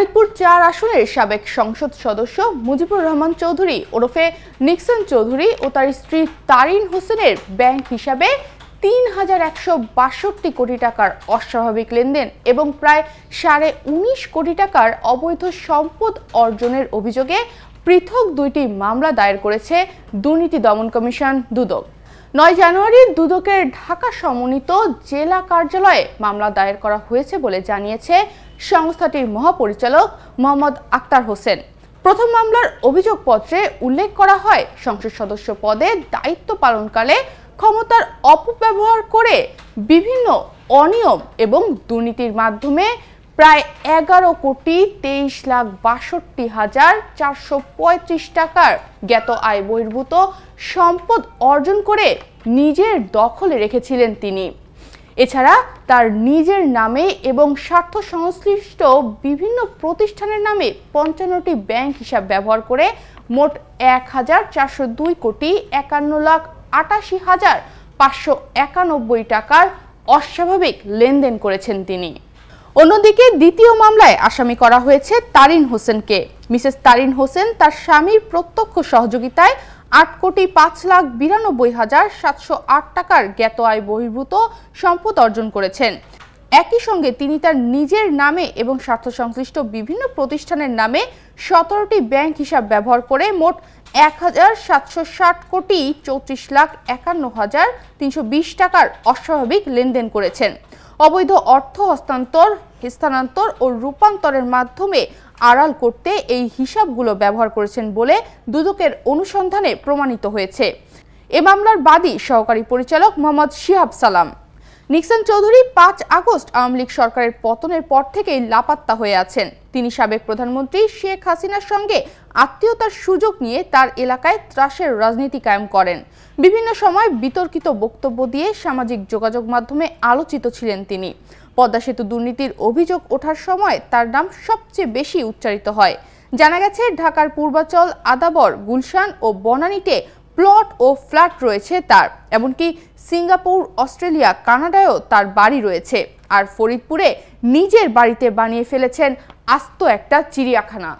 ফরিদপুর ৪ আসনের সাবেক সংসদ সদস্য মুজিবুর রহমান চৌধুরী ওরফে নিক্সন চৌধুরী ও তার স্ত্রী তারিন হোসেনের ব্যাংক হিসাবে ৩,১৬২ কোটি টাকার অস্বাভাবিক লেনদেন এবং প্রায় ১৯.৫ কোটি টাকার অবৈধ সম্পদ অর্জনের অভিযোগে পৃথক দুইটি মামলা দায়ের করেছে দুর্নীতি দমন কমিশন দুদক। ৯ জানুয়ারি দুদকের ঢাকা সমন্বিত জেলা কার্যালয়ে মামলা দায়ের করা হয়েছে বলে জানিয়েছে সংস্থাটির মহাপরিচালক মোহাম্মদ আক্তার হোসেন। প্রথম মামলার অভিযোগপত্রে উল্লেখ করা হয়, সংসদ সদস্য পদে দায়িত্ব পালনকালে ক্ষমতার অপব্যবহার করে বিভিন্ন অনিয়ম এবং দুর্নীতির মাধ্যমে প্রায় ১১,২৩,৬২,৪৩৫ টাকার জ্ঞাত আয় বহির্ভূত সম্পদ অর্জন করে নিজের দখলে রেখেছিলেন তিনি। এছাড়া তার নিজের নামে এবং স্বার্থ সংশ্লিষ্ট বিভিন্ন প্রতিষ্ঠানের নামে ৫৫টি ব্যাংক হিসাব ব্যবহার করে মোট ১,৪২,৮৮,৫৯১ টাকার অস্বাভাবিক লেনদেন করেছেন তিনি। অন্যদিকে দ্বিতীয় মামলায় আসামি করা হয়েছে তারিন হোসেনকে। মিসেস তারিন হোসেন তার স্বামীর প্রত্যক্ষ সহযোগিতায় ৮,৫,৯২,৭০৮ টাকার জ্ঞাত আয় বহির্ভূত সম্পদ অর্জন করেছেন। একই সঙ্গে তিনি তার নিজের নামে এবং স্বার্থ সংশ্লিষ্ট বিভিন্ন প্রতিষ্ঠানের নামে ১৭টি ব্যাংক হিসাব ব্যবহার করে মোট ১,৭৬০,৩৪,৫১,৩২০ টাকার অস্বাভাবিক লেনদেন করেছেন। অবৈধ অর্থ হস্তান্তর, স্থানান্তর ও রূপান্তরের মাধ্যমে আড়াল করতে এই হিসাবগুলো ব্যবহার করেছেন বলে দুদকের অনুসন্ধানে প্রমাণিত হয়েছে। এ মামলার বাদী সহকারী পরিচালক মোহাম্মদ শিহাব সালাম। নিক্সন চৌধুরী ৫ আগস্ট আওয়ামী লীগ সরকারের পতনের পর থেকেই লাপাত্তা হয়ে আছেন। তিনি সাবেক প্রধানমন্ত্রী শেখ হাসিনার সঙ্গে আত্মীয়তার সুযোগ নিয়ে তার এলাকায় ত্রাসের রাজনীতি কায়েম করেন। বিভিন্ন সময় বিতর্কিত বক্তব্য দিয়ে সামাজিক যোগাযোগ মাধ্যমে আলোচিত ছিলেন তিনি। পদ্মা সেতু দুর্নীতির অভিযোগ ওঠার সময় তার নাম সবচেয়ে বেশি উচ্চারিত হয়। জানা গেছে, ঢাকার পূর্বাচল, আদাবর, গুলশান ও বনানীতে প্লট ও ফ্ল্যাট রয়েছে তার। এমনকি সিঙ্গাপুর, অস্ট্রেলিয়া, কানাডায়ও তার বাড়ি রয়েছে। আর ফরিদপুরে নিজের বাড়িতে বানিয়ে ফেলেছেন আস্ত একটা চিড়িয়াখানা।